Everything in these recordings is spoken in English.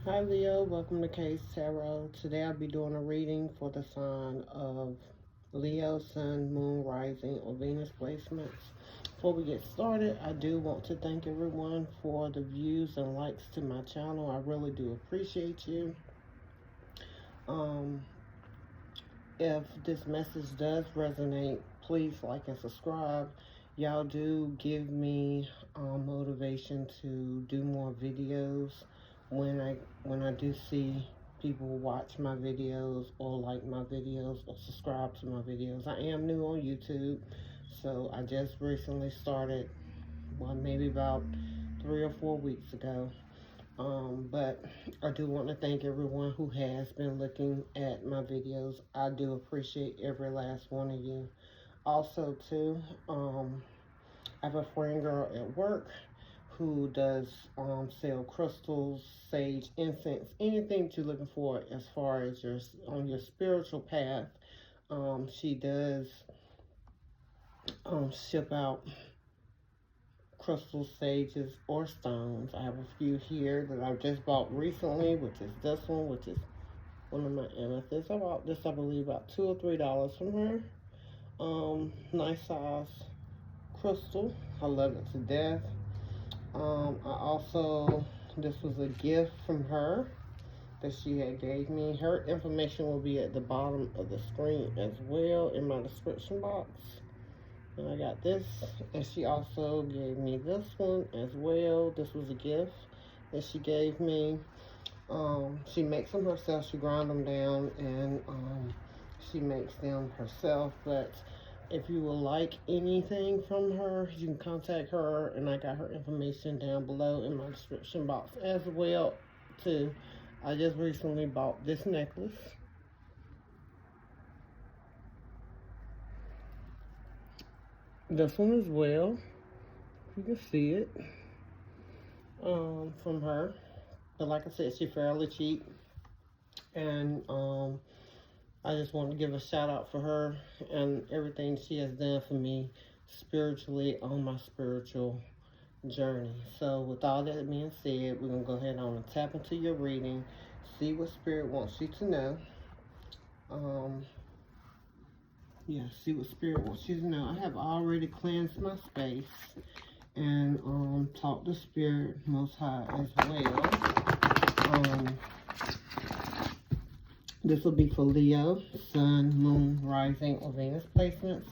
Hi Leo, welcome to Case Tarot. Today I'll be doing a reading for the sign of Leo, Sun, Moon, Rising, or Venus placements. Before we get started, I do want to thank everyone for the views and likes to my channel. I really do appreciate you. If this message does resonate, please like and subscribe. Y'all do give me motivation to do more videos when I do see people watch my videos or like my videos or subscribe to my videos. I am new on YouTube, so I just recently started, well, maybe about 3 or 4 weeks ago. But I do want to thank everyone who has been looking at my videos. I do appreciate every last one of you. Also, too, I have a friend girl at work who does sell crystals, sage, incense, anything that you're looking for as far as on your spiritual path. She does ship out crystals, sages, or stones. I have a few here that I've just bought recently, which is this one, which is one of my amethysts. I bought this, I believe, about $2 or $3 from her. Nice size crystal. I love it to death. This was a gift from her that she had gave me. Her information will be at the bottom of the screen as well in my description box. And I got this, and she also gave me this one as well. This was a gift that she gave me. She makes them herself. She ground them down, and she makes them herself. But if you would like anything from her, you can contact her, and I got her information down below in my description box as well too. I just recently bought this necklace. This one as well. You can see it from her. But like I said, she's fairly cheap. And I just want to give a shout out for her and everything she has done for me spiritually on my spiritual journey. So with all that being said, we're going to go ahead on and tap into your reading, see what Spirit wants you to know. See what Spirit wants you to know. I have already cleansed my space and talked to Spirit Most High as well. This will be for Leo, Sun, Moon, Rising, or Venus placements.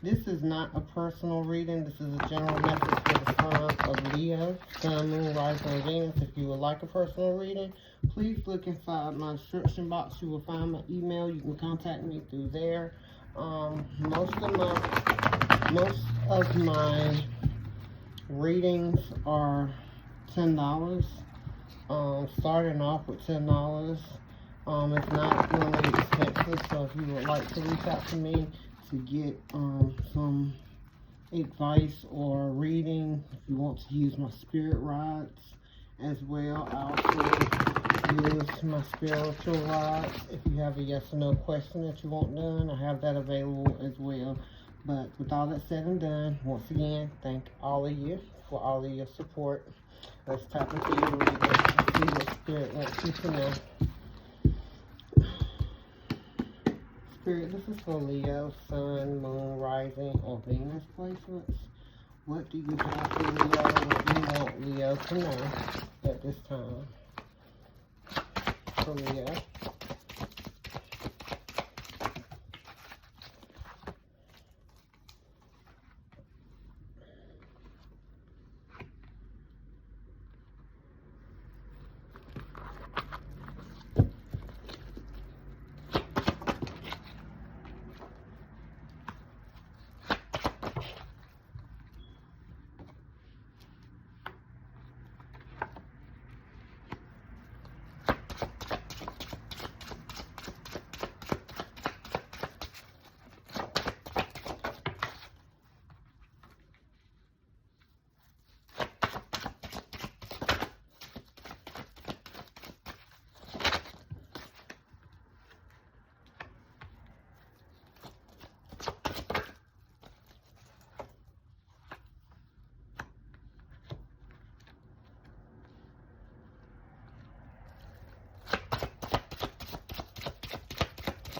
This is not a personal reading. This is a general message for the sign of Leo, Sun, Moon, Rising, or Venus. If you would like a personal reading, please look inside my description box. You will find my email. You can contact me through there. Most of my readings are $10. Starting off with $10. It's not really expensive, so if you would like to reach out to me to get some advice or reading, if you want to use my spirit rods as well, I also use my spiritual rods. If you have a yes or no question that you want done, I have that available as well. But with all that said and done, once again, thank all of you for all of your support. Let's tap into your reading and see what Spirit wants you to know. Spirit, this is for Leo, Sun, Moon, Rising, or Venus placements. What do you have for Leo? What do you want Leo to know at this time? For Leo.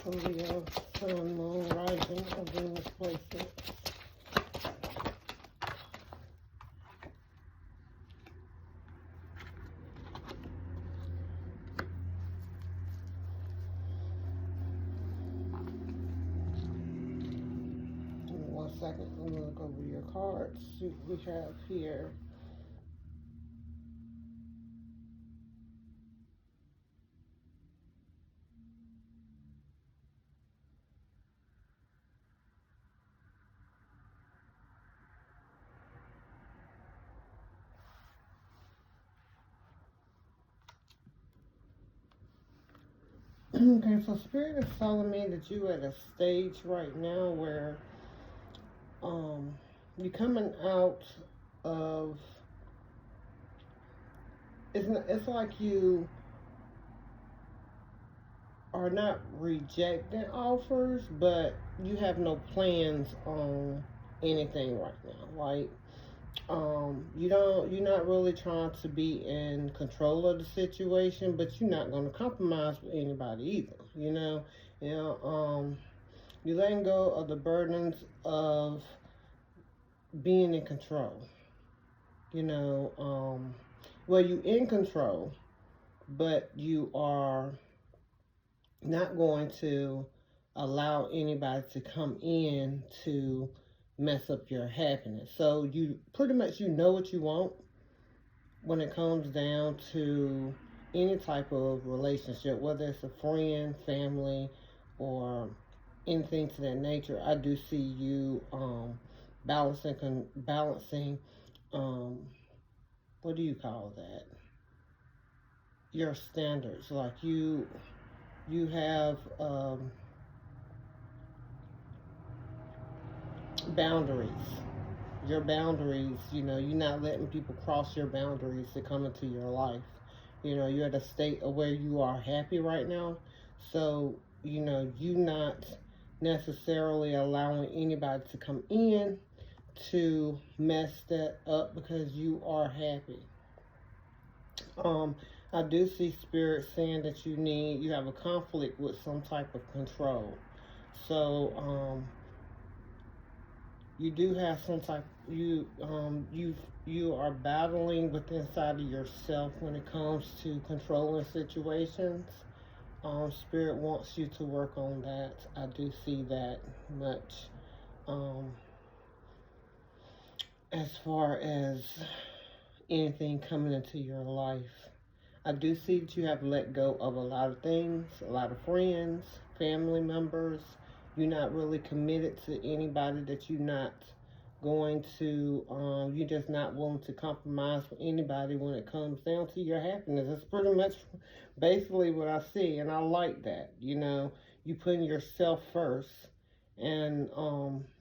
Leo, Sun, Moon, Rising, or Venus placement. One second, I'm going to look over your cards, see what we have here. Okay, so Spirit is telling me that you're at a stage right now where you're coming out of, it's like you are not rejecting offers, but you have no plans on anything right now. Like, you're not really trying to be in control of the situation, but you're not going to compromise with anybody either. You're letting go of the burdens of being in control. Well, you're in control, but you are not going to allow anybody to come in to mess up your happiness. So you pretty much, know what you want when it comes down to any type of relationship, whether it's a friend, family, or anything to that nature. I do see you balancing what do you call that? Your standards. Like you have boundaries. Your boundaries, you're not letting people cross your boundaries to come into your life. You're at a state of where you are happy right now. So, you're not necessarily allowing anybody to come in to mess that up because you are happy. I do see Spirit saying that you have a conflict with some type of control. So, you do have some type, you are battling within inside of yourself when it comes to controlling situations. Spirit wants you to work on that. I do see that much. As far as anything coming into your life, I do see that you have let go of a lot of things, a lot of friends, family members. You're not really committed to anybody that you're not going to, you're just not willing to compromise with anybody when it comes down to your happiness. That's pretty much basically what I see, and I like that. You putting yourself first, and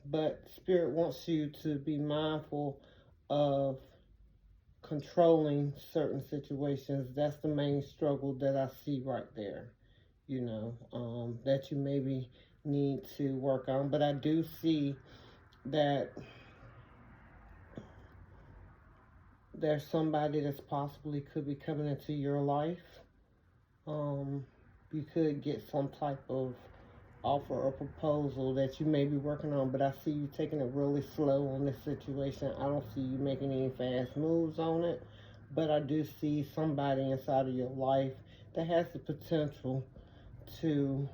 but Spirit wants you to be mindful of controlling certain situations. That's the main struggle that I see right there, that you maybe need to work on. But I do see that there's somebody that's possibly could be coming into your life. You could get some type of offer or proposal that you may be working on, but I see you taking it really slow on this situation. I don't see you making any fast moves on it, but I do see somebody inside of your life that has the potential to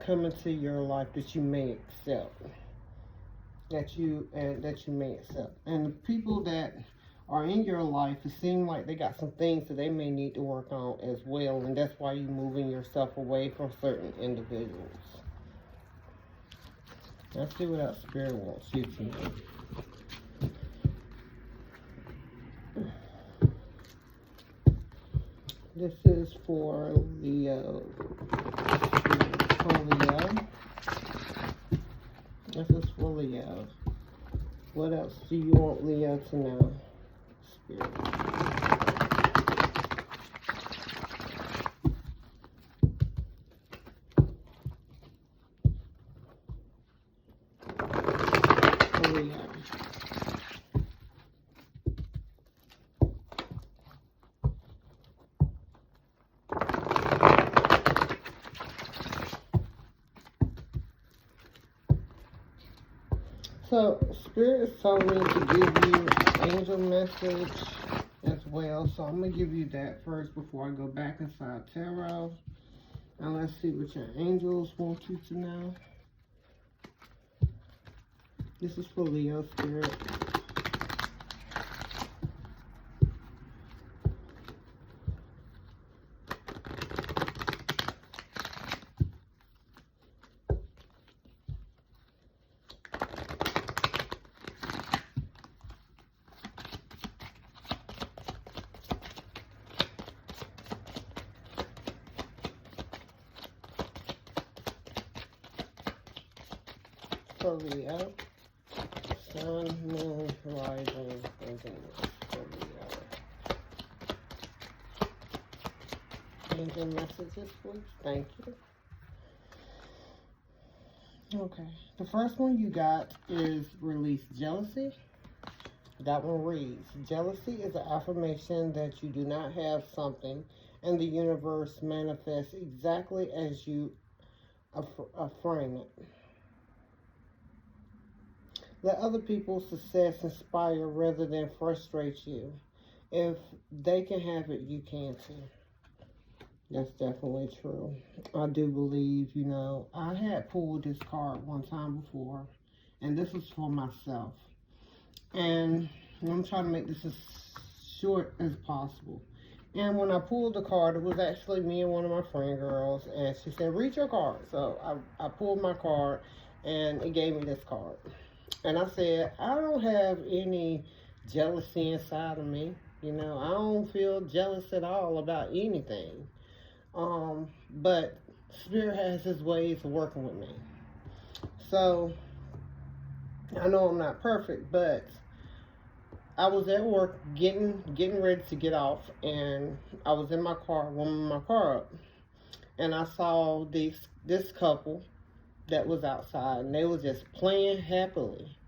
come into your life that you may accept. That you may accept. And the people that are in your life, it seems like they got some things that they may need to work on as well, and that's why you're moving yourself away from certain individuals. Let's see what else Spirit wants you to know. This is for Leo. This is for Leo. What else do you want Leo to know? Spirit. Leo. So, Spirit is telling me to give you an angel message as well. So, I'm going to give you that first before I go back inside Tarot. And let's see what your angels want you to know. This is for Leo, Spirit. For Leo, Sun, Moon, Rising, and Venus. For Leo. Angel messages, please. Thank you. Okay. The first one you got is release jealousy. That one reads, jealousy is an affirmation that you do not have something and the universe manifests exactly as you affirm it. Let other people's success inspire rather than frustrate you. If they can have it, you can too. That's definitely true. I do believe, I had pulled this card one time before, and this is for myself. And I'm trying to make this as short as possible. And when I pulled the card, it was actually me and one of my friend girls, and she said, read your card. So I pulled my card, and it gave me this card. And I said, I don't have any jealousy inside of me. I don't feel jealous at all about anything. But Spirit has his ways of working with me. So, I know I'm not perfect, but I was at work getting ready to get off, and I was in my car, warming my car up, and I saw this couple that was outside, and they were just playing happily,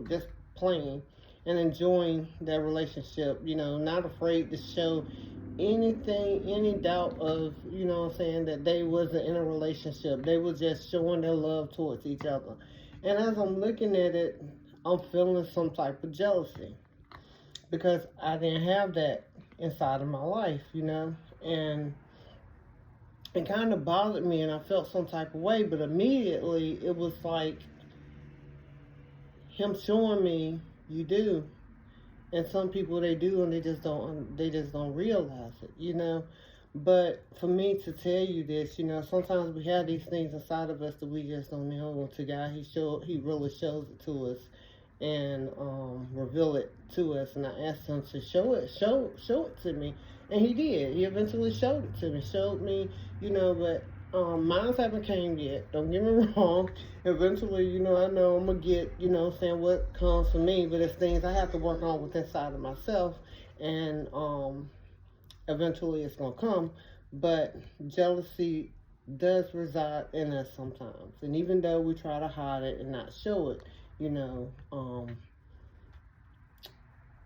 just playing and enjoying their relationship, not afraid to show anything, any doubt of, that they wasn't in a relationship. They were just showing their love towards each other. And as I'm looking at it, I'm feeling some type of jealousy because I didn't have that inside of my life, and it kind of bothered me, and I felt some type of way, but immediately it was like him showing me you do. And some people they do, and they just don't realize it, But for me to tell you this, sometimes we have these things inside of us that we just don't know. To God, He really shows it to us and reveal it to us. And I asked Him to show it to me, and He did. He eventually showed it to me. Showed me, but. Mine haven't came yet. Don't get me wrong. Eventually, I know I'm going to get, saying what comes for me, but it's things I have to work on with inside of myself, and eventually it's going to come. But jealousy does reside in us sometimes. And even though we try to hide it and not show it,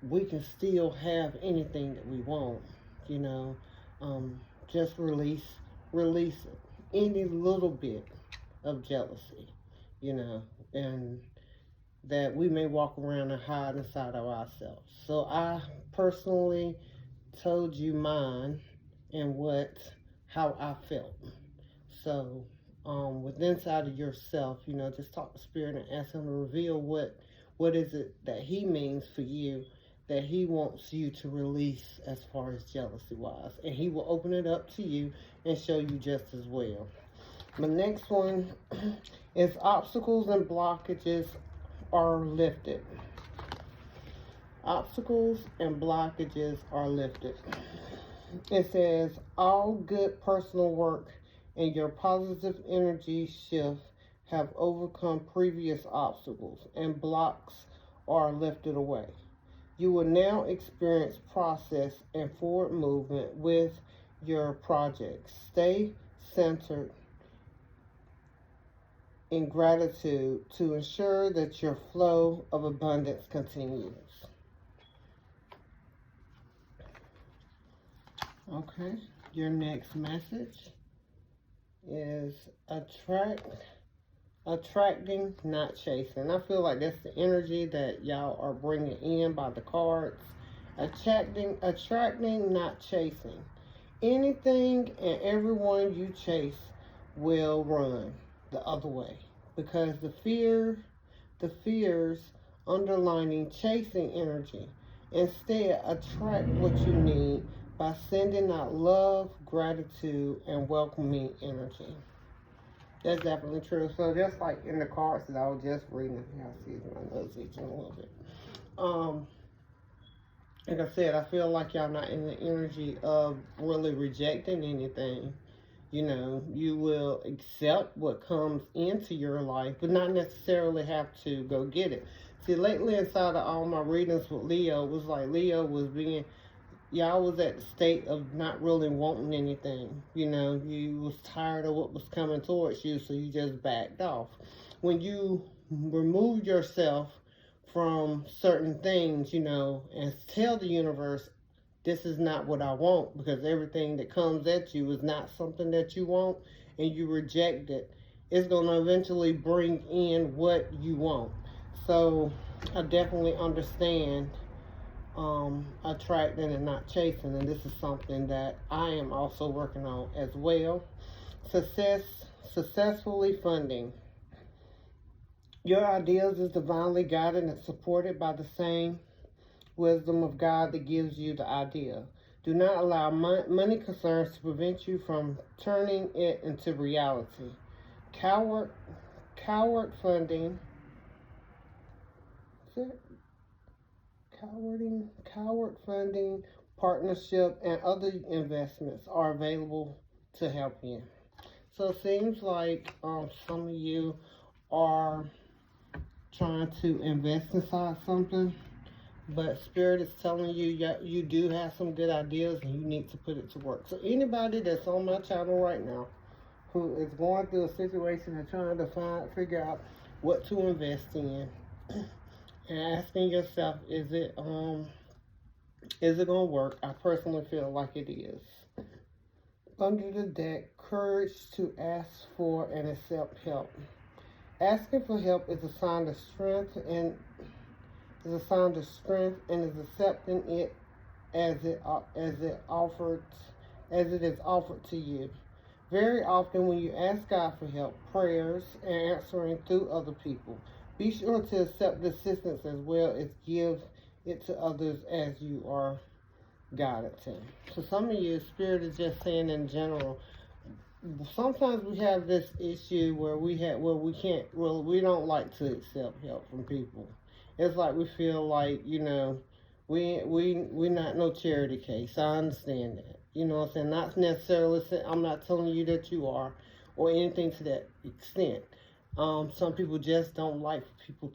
we can still have anything that we want, just release it. Any little bit of jealousy, and that we may walk around and hide inside of ourselves. So I personally told you mine and how I felt. So with inside of yourself, just talk to Spirit and ask Him to reveal what is it that He means for you, that He wants you to release as far as jealousy wise, and He will open it up to you and show you just as well. The next one is obstacles and blockages are lifted. Obstacles and blockages are lifted. It says all good personal work and your positive energy shift have overcome previous obstacles and blocks are lifted away. You will now experience process and forward movement with your projects. Stay centered in gratitude to ensure that your flow of abundance continues. Okay, your next message is attract Attracting, not chasing. I feel like that's the energy that y'all are bringing in by the cards. Attracting, not chasing. Anything and everyone you chase will run the other way, because the fears underlining chasing energy. Instead, attract what you need by sending out love, gratitude, and welcoming energy. That's definitely true. So just like in the cards that I was just reading, y'all see my nose itching a little bit. Like I said, I feel like y'all not in the energy of really rejecting anything. You know, you will accept what comes into your life, but not necessarily have to go get it. See, lately inside of all my readings with Leo, it was like Leo was being, y'all was at the state of not really wanting anything. You know, you was tired of what was coming towards you, so you just backed off. When you remove yourself from certain things, you know, and tell the universe, this is not what I want, because everything that comes at you is not something that you want, and you reject it, it's going to eventually bring in what you want. So I definitely understand attracting and not chasing, and this is something that I am also working on as well. Successfully funding. Your ideas is divinely guided and supported by the same wisdom of God that gives you the idea. Do not allow money concerns to prevent you from turning it into reality. Coward funding. Coward funding, partnership, and other investments are available to help you. So it seems like some of you are trying to invest inside something, but Spirit is telling you that you do have some good ideas and you need to put it to work. So anybody that's on my channel right now who is going through a situation and trying to figure out what to invest in, and asking yourself, is it gonna work? I personally feel like it is. Under the deck, courage to ask for and accept help. Asking for help is a sign of strength and is accepting it as it is offered to you. Very often when you ask God for help, prayers and answering through other people, be sure to accept the assistance as well as give it to others as you are guided to. So some of you, Spirit is just saying in general, sometimes we have this issue where we don't like to accept help from people. It's like we feel like, you know, we're not no charity case. I understand that. You know what I'm saying? Not necessarily, I'm not telling you that you are, or anything to that extent. Some people just don't like people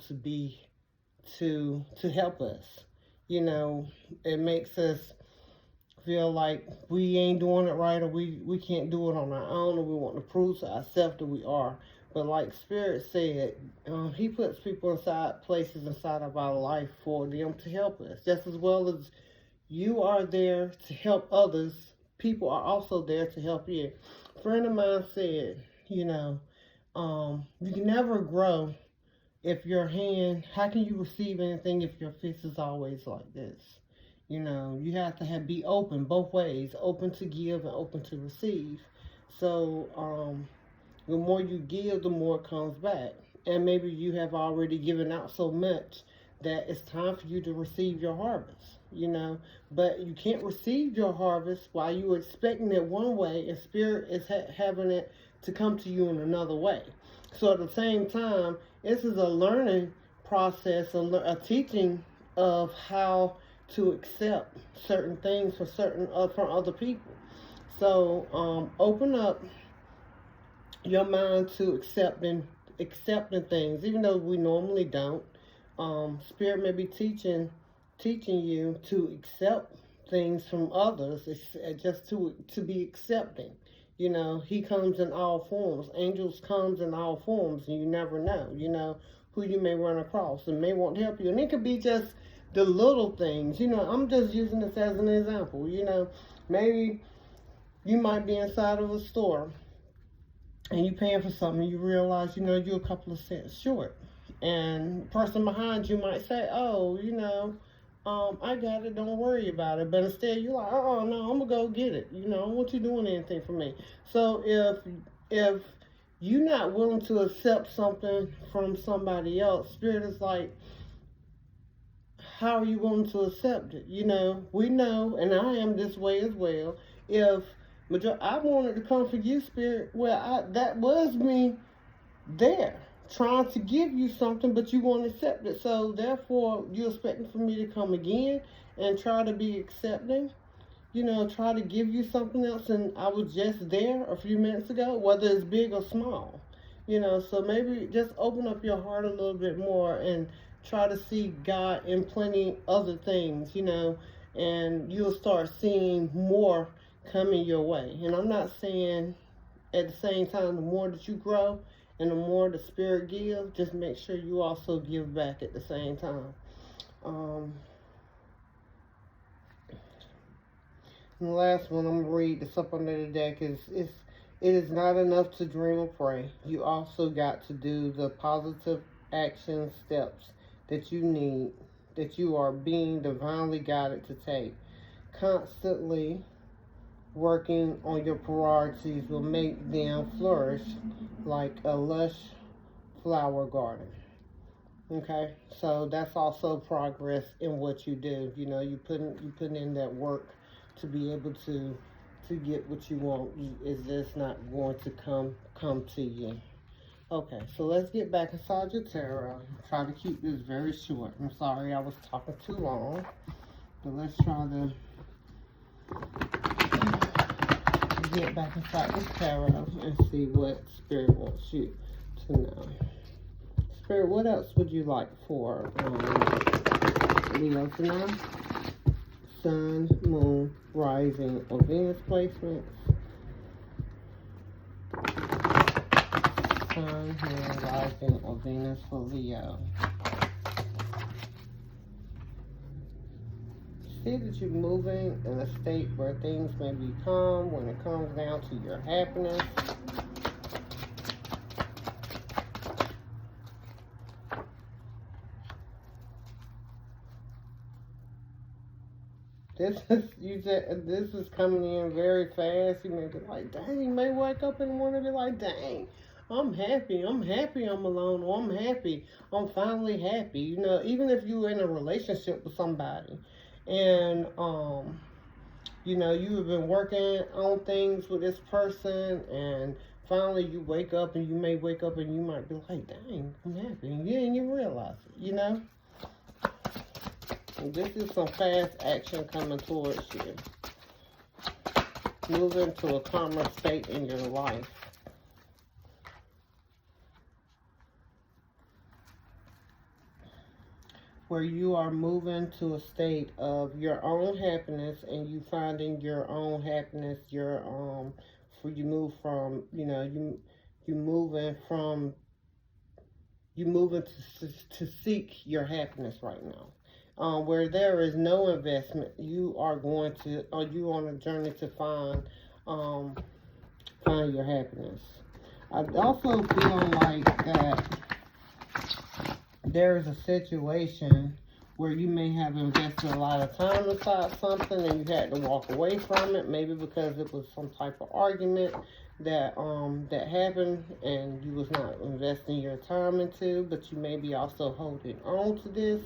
to help us. You know, it makes us feel like we ain't doing it right, or we can't do it on our own, or we want to prove to ourselves that we are. But like Spirit said, He puts people places inside of our life for them to help us. Just as well as you are there to help others, people are also there to help you. A friend of mine said, you know, you can never grow if your hand, how can you receive anything if your fist is always like this? You know, you have to be open both ways, open to give and open to receive. So, the more you give, the more it comes back. And maybe you have already given out so much that it's time for you to receive your harvest, you know. But you can't receive your harvest while you're expecting it one way, and Spirit is having it to come to you in another way. So at the same time, this is a learning process, a teaching of how to accept certain things from other people. So open up your mind to accepting things, even though we normally don't. Spirit may be teaching you to accept things from others. It's just to be accepting. You know, He comes in all forms. Angels comes in all forms, and you never know, you know, who you may run across and may want to help you. And it could be just the little things. You know, I'm just using this as an example. You know, maybe you might be inside of a store and you paying for something, you realize, you know, you're a couple of cents short. And the person behind you might say, oh, you know, I got it, don't worry about it. But instead you're like, oh no, I'm gonna go get it. You know, I don't want you doing anything for me. So if you're not willing to accept something from somebody else, Spirit is like, how are you going to accept it? You know, we know, and I am this way as well. If I wanted to come for you, Spirit, well, that was me there trying to give you something, but you won't accept it. So therefore, you're expecting for me to come again and try to be accepting. You know, try to give you something else, and I was just there a few minutes ago, whether it's big or small. You know, so maybe just open up your heart a little bit more and try to see God in plenty other things, you know, and you'll start seeing more coming your way. And I'm not saying at the same time, the more that you grow and the more the Spirit gives, just make sure you also give back at the same time. And the last one I'm going to read that's up under the deck is it is not enough to dream or pray. You also got to do the positive action steps that you need, that you are being divinely guided to take. Constantly working on your priorities will make them flourish like a lush flower garden. Okay, so that's also progress in what you do. You know, you putting in that work to be able to get what you want. Is just not going to come to you. Okay, so let's get back inside your tarot. Try to keep this very short. I'm sorry I was talking too long, but let's try to get back inside this tarot and see what Spirit wants you to know. Spirit, what else would you like for Leo tonight? Sun, Moon, Rising, or Venus placements. Sun, Moon, Rising, or Venus for Leo. See that you're moving in a state where things may be calm when it comes down to your happiness. This is coming in very fast. You may be like, dang, you may wake up in the morning and be like, dang, I'm happy I'm alone, or I'm happy, I'm finally happy. You know, even if you're in a relationship with somebody and you know, you have been working on things with this person and finally you wake up and you may wake up and you might be like, dang, I'm happy. And you didn't even realize it, you know? And this is some fast action coming towards you. Moving to a calmer state in your life. Where you are moving to a state of your own happiness and you finding your own happiness, for you move from, you know, you moving to seek your happiness right now. Where there is no investment, you are you on a journey to find your happiness. I also feel like that there is a situation where you may have invested a lot of time inside something and you had to walk away from it, maybe because it was some type of argument that happened and you was not investing your time into, but you may be also holding on to this.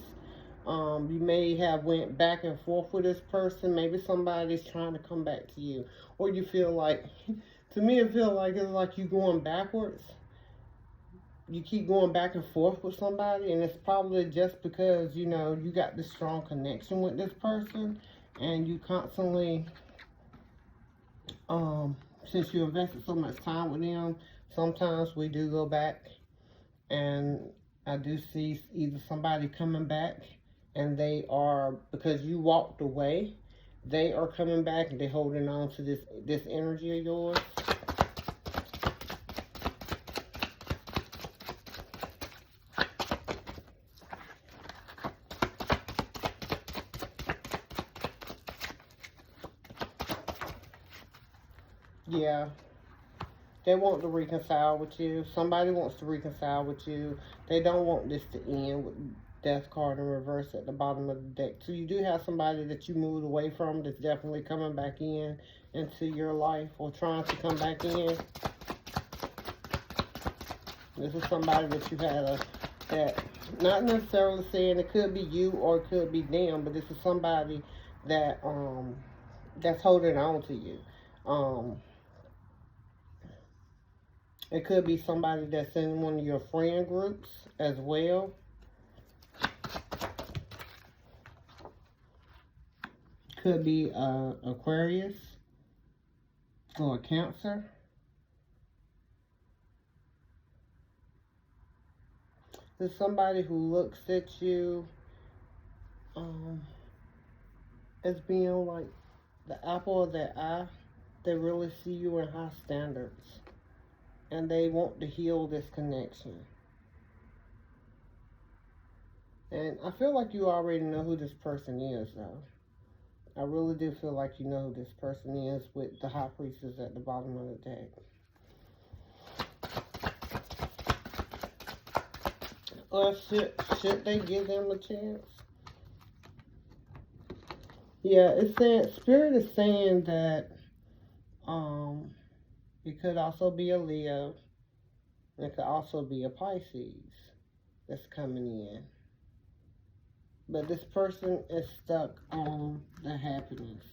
You may have went back and forth with this person. Maybe somebody's trying to come back to you, or you feel like, to me, it feels like it's like you going backwards. You keep going back and forth with somebody, and it's probably just because, you know, you got this strong connection with this person, and you constantly, since you invested so much time with them, sometimes we do go back, and I do see either somebody coming back, and they are, because you walked away, they are coming back and they're holding on to this energy of yours. Yeah. They want to reconcile with you. Somebody wants to reconcile with you. They don't want this to end with Death card in reverse at the bottom of the deck. So you do have somebody that you moved away from that's definitely coming back into your life, or trying to come back in. This is somebody that you had that, not necessarily saying it could be you or it could be them, but this is somebody that that's holding on to you. It could be somebody that's in one of your friend groups as well. Could be Aquarius or a Cancer. There's somebody who looks at you as being like the apple of their eye. They really see you in high standards, and they want to heal this connection. And I feel like you already know who this person is, though. I really do feel like you know who this person is, with the High Priestess at the bottom of the deck. Or should they give them a chance? Yeah, it's saying, Spirit is saying that it could also be a Leo. It could also be a Pisces that's coming in. But this person is stuck on the happiness.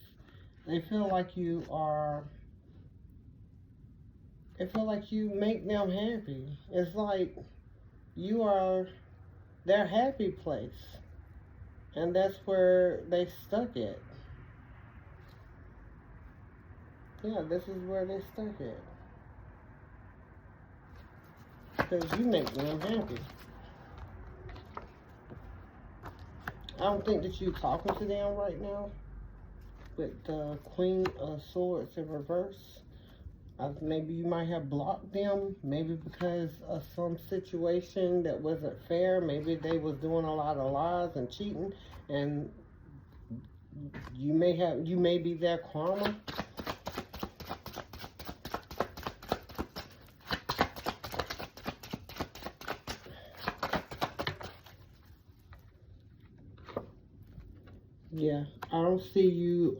They feel like you make them happy. It's like you are their happy place. And that's where they stuck at. Yeah, this is where they stuck at. Because you make them happy. I don't think that you're talking to them right now. With the Queen of Swords in reverse. Maybe you might have blocked them. Maybe because of some situation that wasn't fair. Maybe they was doing a lot of lies and cheating. And you may be their karma. Yeah, I don't see you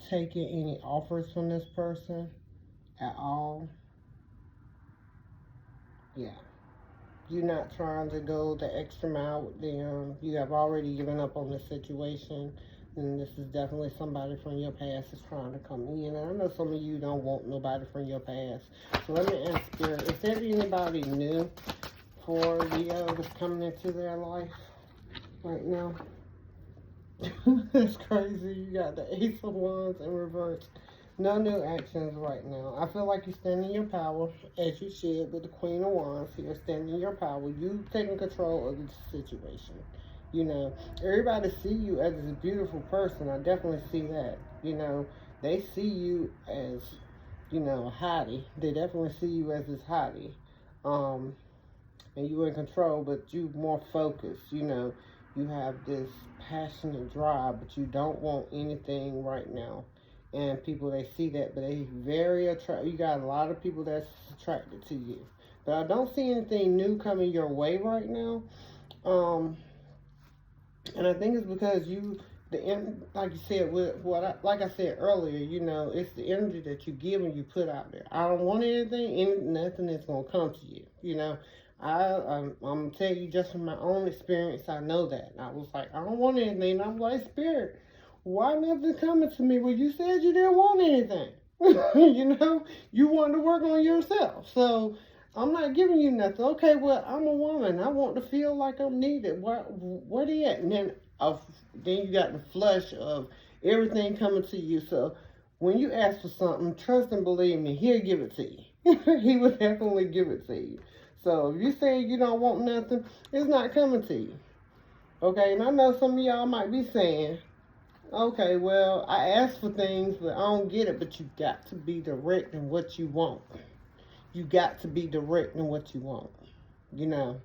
taking any offers from this person at all. Yeah. You're not trying to go the extra mile with them. You have already given up on the situation. And this is definitely somebody from your past that's trying to come in. And I know some of you don't want nobody from your past. So let me ask Spirit, is there anybody new for Leo that's coming into their life right now? That's crazy. You got the Ace of Wands in reverse. No new actions right now. I feel like you stand in your power, as you should, with the Queen of Wands here. Stand in your power. You taking control of the situation. You know, everybody see you as a beautiful person. I definitely see that. You know, they see you as, you know, a hottie. They definitely see you as this hottie. And you're in control, but you more focused, you know. You have this passionate drive, but you don't want anything right now. And people, they see that, but they very attracted. You got a lot of people that's attracted to you. But I don't see anything new coming your way right now. And I think it's because like you said, like I said earlier, you know, it's the energy that you give and you put out there. I don't want anything, nothing is going to come to you, you know. I'm going to tell you just from my own experience, I know that. I was like, I don't want anything. I'm like, Spirit, why nothing coming to me? Well, you said you didn't want anything. You know, you wanted to work on yourself. So I'm not giving you nothing. Okay, well, I'm a woman. I want to feel like I'm needed. Where are they at? And then you got the flush of everything coming to you. So when you ask for something, trust and believe me, he'll give it to you. He will definitely give it to you. So if you say you don't want nothing, it's not coming to you. Okay, and I know some of y'all might be saying, okay, well, I asked for things, but I don't get it. But you got to be direct in what you want. You got to be direct in what you want. You know,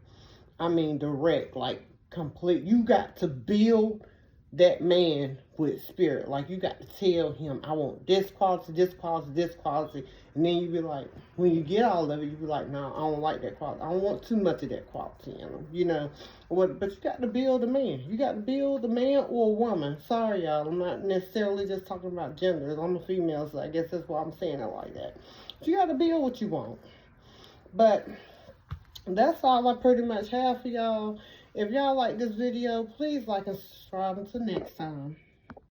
I mean direct, like complete. You got to build that man with spirit. Like, you got to tell him, I want this quality, this quality, this quality. And then you be like, when you get all of it, you be like, no, I don't like that quality. I don't want too much of that quality in them, you know. But you got to build a man. You got to build a man or a woman. Sorry, y'all. I'm not necessarily just talking about genders. I'm a female, so I guess that's why I'm saying it like that. But you got to build what you want. But that's all I pretty much have for y'all. If y'all like this video, please like and subscribe. Until next time.